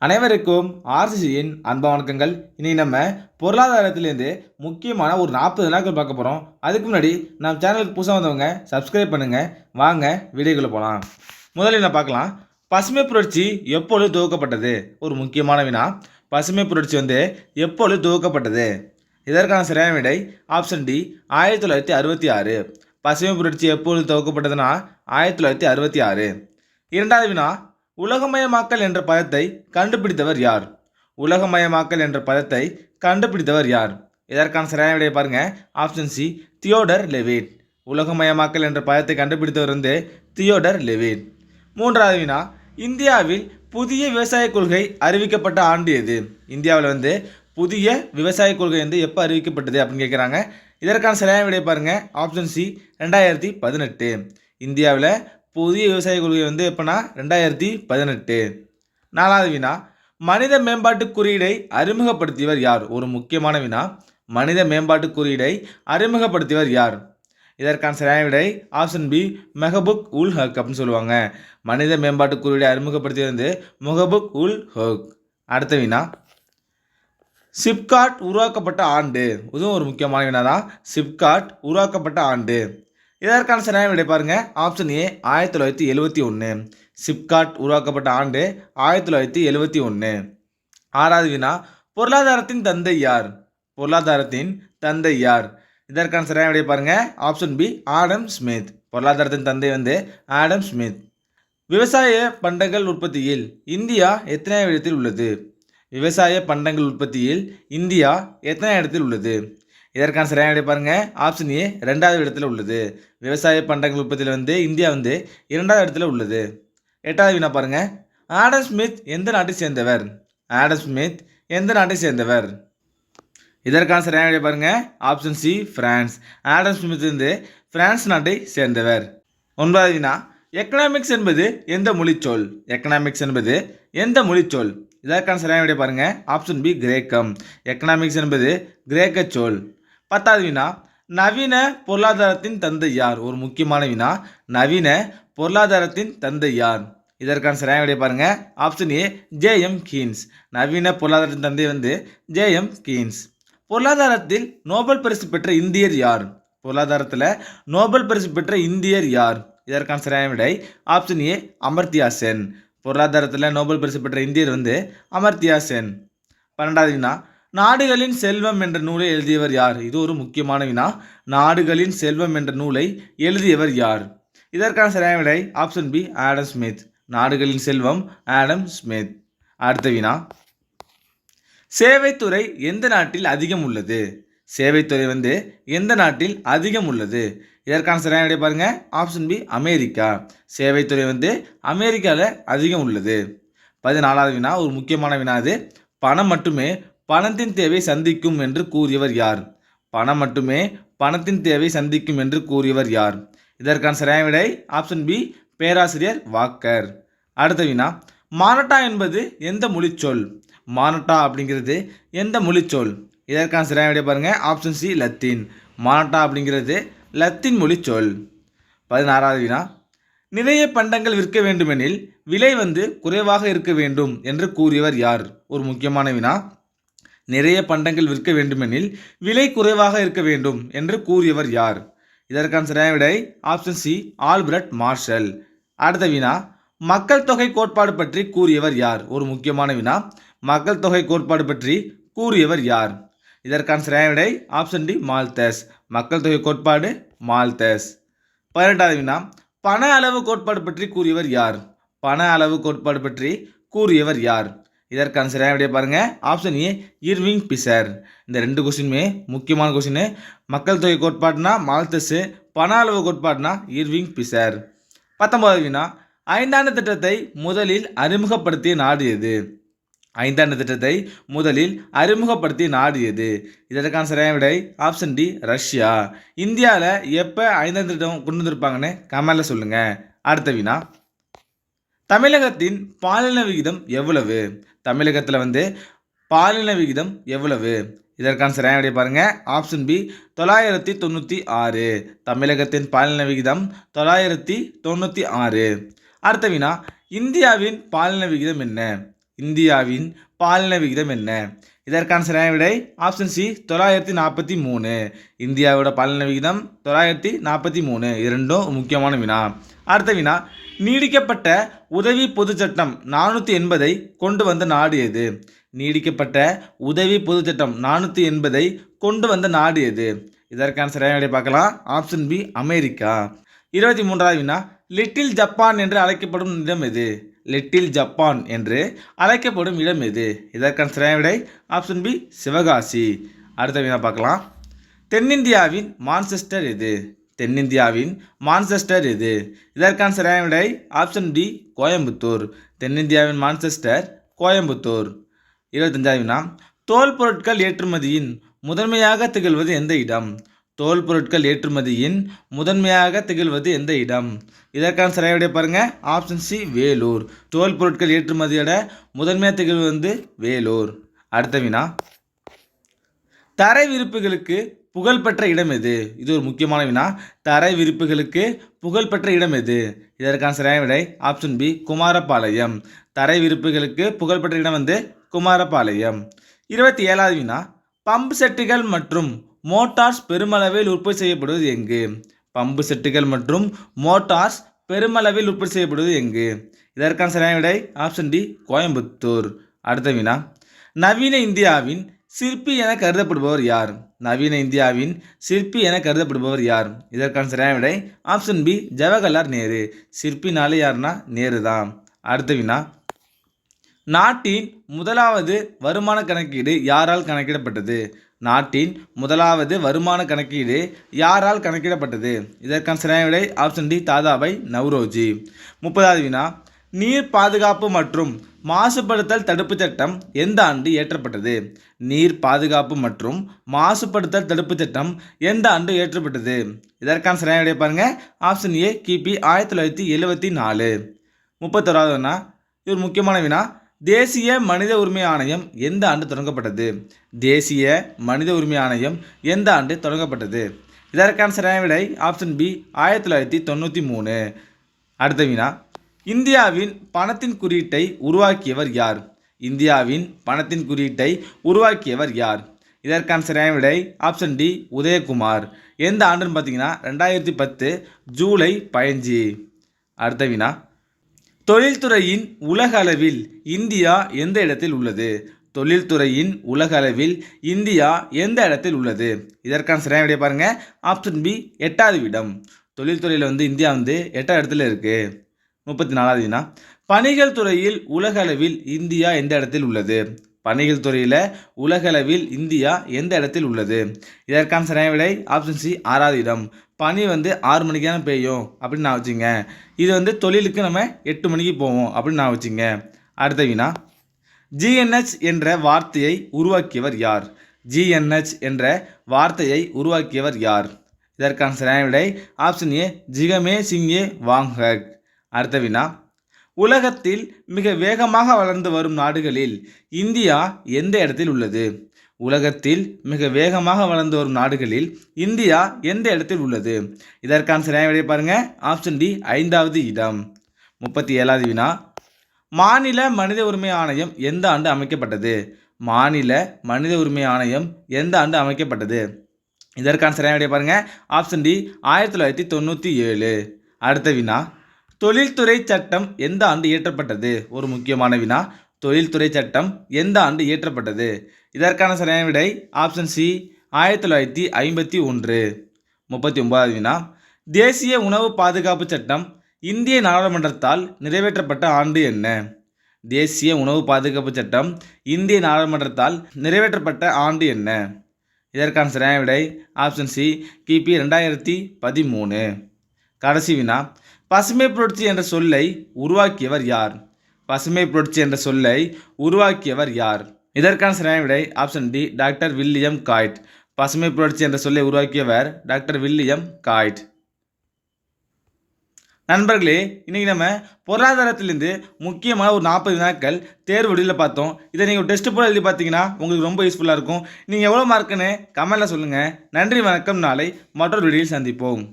அனைவருக்கும் ஆர்சிசியின் அன்பு வணக்கங்கள். இன்னைக்கு நம்ம பொருளாதாரத்திலேருந்து முக்கியமான ஒரு 40 நாட்கள் பார்க்க போகிறோம். அதுக்கு முன்னாடி நம்ம சேனலுக்கு புதுசாக வந்தவங்க சப்ஸ்கிரைப் பண்ணுங்கள். வாங்க வீடியோக்குள்ளே போகலாம். முதலில் என்ன பார்க்கலாம், பசுமை புரட்சி எப்பொழுது துவக்கப்பட்டது? ஒரு முக்கியமான வினா. பசுமை புரட்சி எப்பொழுது துவக்கப்பட்டது? இதற்கான சரியான விடை ஆப்ஷன் டி, 1966. பசுமை புரட்சி எப்பொழுது துவக்கப்பட்டதுன்னா 1966. இரண்டாவது வினா, உலகமயமாக்கல் என்ற பதத்தை கண்டுபிடித்தவர் யார்? உலகமயமாக்கல் என்ற பதத்தை கண்டுபிடித்தவர் யார்? இதற்கான சரியான விடையை பாருங்க. Option C, Theodore Levitt. உலகமயமாக்கல் என்ற பதத்தை கண்டுபிடித்தவர் தியோடர் லெவிட். மூன்றாவது வினா, இந்தியாவில் புதிய விவசாய கொள்கை அறிவிக்கப்பட்ட ஆண்டு எது? இந்தியாவில் புதிய விவசாய கொள்கை எப்போ அறிவிக்கப்பட்டது அப்படின்னு கேட்குறாங்க. இதற்கான சரியான விடையை பாருங்க. Option C, 2018. இந்தியாவில் புதிய விவசாய கொள்கை எப்போனா 2018. நாலாவது வினா, மனித மேம்பாட்டு குறியீடை அறிமுகப்படுத்தியவர் யார்? ஒரு முக்கியமான வினா. மனித மேம்பாட்டு குறியீடை அறிமுகப்படுத்தியவர் யார்? இதற்கான சரியான விடை ஆப்ஷன் பி, மெஹபூப் உல் ஹக் அப்படின்னு சொல்லுவாங்க. மனித மேம்பாட்டு குறியீடை அறிமுகப்படுத்தியது மெஹபூப் உல் ஹக். அடுத்த வினா, சிப்காட் உருவாக்கப்பட்ட ஆண்டு. இதுவும் ஒரு முக்கியமான வினா தான். சிப்காட் உருவாக்கப்பட்ட ஆண்டு. இதற்கான சரியான விடை பாருங்க. ஆப்ஷன் ஏ, 1971. சிப்காட் உருவாக்கப்பட்ட ஆண்டு 1971. ஆறாவது வினா, பொருளாதாரத்தின் தந்தை யார்? பொருளாதாரத்தின் தந்தை யார்? இதற்கான சரியான விடை பாருங்க. Option B, Adam Smith. பொருளாதாரத்தின் தந்தை ஆடம் ஸ்மித். விவசாய பண்டங்கள் உற்பத்தியில் இந்தியா எத்தனை இடத்தில் உள்ளது? விவசாய பண்டங்கள் உற்பத்தியில் இந்தியா எத்தனை இடத்தில் உள்ளது? இதற்கான சரியான விடை பாருங்க. ஆப்ஷன் ஏ, 2வது இடத்துல உள்ளது. விவசாய பண்டங்கள் உற்பத்தியில் இந்தியா 2வது இடத்துல உள்ளது. எட்டாவது வினா பாருங்க, ஆடம் ஸ்மித் எந்த நாட்டை சேர்ந்தவர்? ஆடம் ஸ்மித் எந்த நாட்டை சேர்ந்தவர்? இதற்கான சரியான விடை பாருங்க. Option C, France. Adam Smith France நாட்டை சேர்ந்தவர். 9வது வினா, எக்கனாமிக்ஸ் என்பது எந்த மொழிச்சொல்? எக்கனாமிக்ஸ் என்பது எந்த மொழிச்சொல்? இதற்கான சரியான விடை பாருங்க. ஆப்ஷன் பி, கிரேக்கம். எக்கனாமிக்ஸ் என்பது கிரேக்க சொல். 10வது வினா, நவீன பொருளாதாரத்தின் தந்தை யார்? ஒரு முக்கியமான வினா. நவீன பொருளாதாரத்தின் தந்தை யார்? இதற்கான சரியான விடை பாருங்க. Option A, J M. கீன்ஸ். நவீன பொருளாதாரத்தின் தந்தை ஜே.எம். கீன்ஸ். பொருளாதாரத்தில் நோபல் பரிசு பெற்ற இந்தியர் யார்? பொருளாதாரத்தில் நோபல் பரிசு பெற்ற இந்தியர் யார்? இதற்கான சரியான விடை ஆப்ஷன் ஏ, அமர்த்தியா சென். பொருளாதாரத்தில் நோபல் பரிசு பெற்ற இந்தியர் அமர்த்தியா சென். 12வது வினா, நாடுகளின் செல்வம் என்ற நூலை எழுதியவர் யார்? இது ஒரு முக்கியமான வினா. நாடுகளின் செல்வம் என்ற நூலை எழுதியவர் யார்? இதற்கான சரியான விடை ஆப்ஷன் பி, ஆடம் ஸ்மித். நாடுகளின் செல்வம் ஆடம் ஸ்மித். அடுத்த வினா, சேவைத்துறை எந்த நாட்டில் அதிகம் உள்ளது? சேவைத்துறை எந்த நாட்டில் அதிகம் உள்ளது? இதற்கான சரியான விடை பாருங்க. Option B, America. சேவைத்துறை அமெரிக்காவில் அதிகம் உள்ளது. 14வது வினா, ஒரு முக்கியமான வினா. அது பணம் மட்டுமே பணத்தின் தேவை சந்திக்கும் என்று கூறியவர் யார்? பணம் மட்டுமே பணத்தின் தேவை சந்திக்கும் என்று கூறியவர் யார்? இதற்கான சரியான விடை ஆப்ஷன் பி, பேராசிரியர் வாக்கர். அடுத்த வினா, மானட்டா என்பது எந்த மொழிச்சொல்? மானட்டா அப்படிங்கிறது எந்த மொழிச்சொல்? இதற்கான சரியான விடை பாருங்க. Option C, Latin. மானட்டா அப்படிங்கிறது லத்தீன் மொழிச்சொல். 16வது வினா, நிறைய பண்டங்கள் விற்க வேண்டுமெனில் விலை குறைவாக இருக்க வேண்டும் என்று கூறியவர் யார்? ஒரு முக்கியமான வினா. நிறைய பண்டங்கள் விற்க வேண்டுமெனில் விலை குறைவாக இருக்க வேண்டும் என்று கூறியவர் யார்? இதற்கான சரியான விடை ஆப்ஷன் சி, ஆல்பர்ட் மார்ஷல். அடுத்த வினா, மக்கள் தொகை கோட்பாடு பற்றி கூறியவர் யார்? ஒரு முக்கியமான வினா. மக்கள் தொகை கோட்பாடு பற்றி கூறியவர் யார்? இதற்கான சரியான விடை ஆப்ஷன் டி, மால்தஸ். மக்கள் தொகை கோட்பாடு மால்தஸ். 18வது வினா, பண அளவு கோட்பாடு பற்றி கூறியவர் யார்? பண அளவு கோட்பாடு பற்றி கூறியவர் யார்? இதற்கான சரியான விடையை பாருங்க. ஆப்ஷன் ஏ, இர்விங் பிசர். இந்த 2 கொஸ்டினுமே முக்கியமான கொஸ்டின். மக்கள் தொகை கோட்பாடுனா மால்தஸ், பண அளவு கோட்பாடுனா இர்விங் பிசர். 19வது வினா, ஐந்தாண்டு திட்டத்தை முதலில் அறிமுகப்படுத்திய நாடு எது? ஐந்தாண்டு திட்டத்தை முதலில் அறிமுகப்படுத்திய நாடு எது? இதற்கான சரியான விடை ஆப்ஷன் டி, ரஷ்யா. இந்தியாவில் எப்போ ஐந்தாண்டு திட்டம் கொண்டு வந்திருப்பாங்கன்னு கமெண்ட்ல சொல்லுங்க. அடுத்த வினா, தமிழகத்தின் பாலின விகிதம் எவ்வளவு? தமிழகத்தில் பாலின விகிதம் எவ்வளவு? இதற்கான சரியான விடை பாருங்க. Option B, 996. தமிழகத்தின் பாலின விகிதம் 996. அடுத்த வினா, இந்தியாவின் பாலின விகிதம் என்ன? இந்தியாவின் பாலின விகிதம் என்ன? இதற்கான சரியான விடை ஆப்ஷன் சி 943. இந்தியாவோட பாலின விகிதம் 943. இரண்டும் முக்கியமான வினா. அடுத்த வினா, நீடிக்கப்பட்ட உதவி பொது சட்டம் 480 கொண்டு வந்த நாடு எது? நீடிக்கப்பட்ட உதவி பொது சட்டம் 480 கொண்டு வந்த நாடு எது? இதற்கான சரியான விடை பார்க்கலாம். Option B America. 23வது வினா, லிட்டில் ஜப்பான் என்று அழைக்கப்படும் இடம் எது? லிட்டில் ஜப்பான் என்று அழைக்கப்படும் இடம் எது? இதற்கான சரியான விடை ஆப்ஷன் பி சிவகாசி. அடுத்த வினா பார்க்கலாம். தென்னிந்தியாவின் மான்செஸ்டர் எது? தென்னிந்தியாவின் மான்செஸ்டர் எது? இதற்கான சரியான விடை ஆப்ஷன் டி கோயம்புத்தூர். தென்னிந்தியாவின் மான்செஸ்டர் கோயம்புத்தூர். 25வது வினா, தோல் பொருட்கள் ஏற்றுமதியின் முதன்மையாக திகழ்வது எந்த இடம்? தோல் பொருட்கள் ஏற்றுமதியின் முதன்மையாக திகழ்வது எந்த இடம்? இதற்கான சரியான விடை பாருங்க. Option C Vellore. தோல் பொருட்கள் ஏற்றுமதியோட முதன்மையாக திகழ்வது வந்து வேலூர். அடுத்த வினா, தரை விரிப்புகளுக்கு புகழ்பெற்ற இடம் எது? இது ஒரு முக்கியமான வினா. தரை விரிப்புகளுக்கு புகழ்பெற்ற இடம் எது? இதற்கான சரியான விடை ஆப்ஷன் பி குமாரபாளையம். தரை விரிப்புகளுக்கு புகழ்பெற்ற இடம் வந்து குமாரபாளையம். 27வது வினா, பம்பு செட்டுகள் மற்றும் மோட்டார்ஸ் பெருமளவில் உற்பத்தி செய்யப்படுவது எங்கு? பம்பு செட்டுகள் மற்றும் மோட்டார்ஸ் பெருமளவில் உற்பத்தி செய்யப்படுவது எங்கு? இதற்கான சரியான விடை ஆப்ஷன் டி கோயம்புத்தூர். அடுத்த வினா, நவீன இந்தியாவின் சிற்பி என கருதப்படுபவர் யார்? நவீன இந்தியாவின் சிற்பி என கருதப்படுபவர் யார்? இதற்கான சரியான விடை ஆப்ஷன் பி ஜவஹர்லால் நேரு. சிற்பினாலே யாருன்னா நேரு தான். அடுத்த வினா, நாட்டின் முதலாவது வருமான கணக்கீடு யாரால் கணக்கிடப்பட்டது? நாட்டின் முதலாவது வருமான கணக்கீடு யாரால் கணக்கிடப்பட்டது? இதற்கான சரியான விடை ஆப்ஷன் டி தாதாபாய் நவ்ரோஜி. 30வது வினா, நீர் பாதுகாப்பு மற்றும் மாசுபடுத்தல் தடுப்பு சட்டம் எந்த ஆண்டு இயற்றப்பட்டது? நீர் பாதுகாப்பு மற்றும் மாசுபடுத்தல் தடுப்பு சட்டம் எந்த ஆண்டு இயற்றப்பட்டது? இதற்கான சரியான விடை பாருங்க. ஆப்ஷன் ஏ கிபி 1974. 31வது வினா, இது ஒரு முக்கியமான வினா. தேசிய மனித உரிமை ஆணையம் எந்த ஆண்டு தொடங்கப்பட்டது? தேசிய மனித உரிமை ஆணையம் எந்த ஆண்டு தொடங்கப்பட்டது? இதற்கான சரியான விடை ஆப்ஷன் பி 1993. அடுத்த வினா, இந்தியாவின் பணத்தின் குறியீட்டை உருவாக்கியவர் யார்? இந்தியாவின் பணத்தின் குறியீட்டை உருவாக்கியவர் யார்? இதற்கான சரியான விடை ஆப்ஷன் டி உதயகுமார். எந்த ஆண்டுன்னு பார்த்தீங்கன்னா 2010 ஜூலை 15. அடுத்த வினா, தொழில்துறையின் உலக அளவில் இந்தியா எந்த இடத்தில் உள்ளது? தொழில்துறையின் உலக அளவில் இந்தியா எந்த இடத்தில் உள்ளது? இதற்கான சரியான விடை பாருங்க. ஆப்ஷன் பி 8வது இடம். தொழில்துறையில் வந்து இந்தியா வந்து 8வது இடத்துல இருக்கு. 34வது வினா, பணிகள் துறையில் உலக அளவில் இந்தியா எந்த இடத்தில் உள்ளது? பணிகள் துறையில் உலக அளவில் இந்தியா எந்த இடத்தில் உள்ளது? இதற்கான சரியான விடை ஆப்ஷன் சி 6வது இடம். பனி வந்து 6 மணிக்கான பெய்யும் அப்படின்னு நான் வச்சுங்க. இது வந்து தொழிலுக்கு நம்ம 8 மணிக்கு போவோம் அப்படின்னு நான் வச்சுங்க. அடுத்த வினா, ஜிஎன்ஹெச் என்ற வார்த்தையை உருவாக்கியவர் யார்? ஜிஎன்ஹெச் என்ற வார்த்தையை உருவாக்கியவர் யார்? இதற்கான சரியான விடை ஆப்ஷன் ஏ ஜிகமே சிங்கே வாங்ஹக். அடுத்த வினா, உலகத்தில் மிக வேகமாக வளர்ந்து வரும் நாடுகளில் இந்தியா எந்த இடத்தில் உள்ளது? உலகத்தில் மிக வேகமாக வளர்ந்து வரும் நாடுகளில் இந்தியா எந்த இடத்தில் உள்ளது? இதற்கான சரியான விடை பாருங்க. ஆப்ஷன் டி 5வது இடம். 37வது வினா, மாநில மனித உரிமை ஆணையம் எந்த ஆண்டு அமைக்கப்பட்டது? மாநில மனித உரிமை ஆணையம் எந்த ஆண்டு அமைக்கப்பட்டது? இதற்கான சரியான விடை பாருங்க. Option D 1997. அடுத்த வினா, தொழில்துறை சட்டம் எந்த ஆண்டு இயற்றப்பட்டது? ஒரு முக்கியமான வினா. தொழில்துறை சட்டம் எந்த ஆண்டு இயற்றப்பட்டது? இதற்கான சரியான விடை ஆப்ஷன் சி 1951. 39வது வினா, தேசிய உணவு பாதுகாப்பு சட்டம் இந்திய நாடாளுமன்றத்தால் நிறைவேற்றப்பட்ட ஆண்டு என்ன? தேசிய உணவு பாதுகாப்பு சட்டம் இந்திய நாடாளுமன்றத்தால் நிறைவேற்றப்பட்ட ஆண்டு என்ன? இதற்கான சரியான விடை ஆப்ஷன் சி கிபி 2013. கடைசி வினா, பசுமை புரட்சி என்ற சொல்லை உருவாக்கியவர் யார்? பசுமை புரட்சி என்ற சொல்லை உருவாக்கியவர் யார்? இதற்கான சரியான விடை ஆப்ஷன் டி டாக்டர் வில்லியம் காய்ட். பசுமை புரட்சி என்ற சொல்லை உருவாக்கியவர் டாக்டர் வில்லியம் காய்ட். நண்பர்களே, இன்றைக்கி நம்ம பொருளாதாரத்திலேருந்து முக்கியமான ஒரு 40 வினாக்கள் தேர்வு வடிவில் பார்த்தோம். இதை நீங்கள் டெஸ்ட் போல் எழுதி பார்த்தீங்கன்னா உங்களுக்கு ரொம்ப யூஸ்ஃபுல்லாக இருக்கும். நீங்கள் எவ்வளோ மார்க்குன்னு கமெண்ட்டில் சொல்லுங்கள். நன்றி, வணக்கம். நாளை மற்றொரு வீடியோவில் சந்திப்போம்.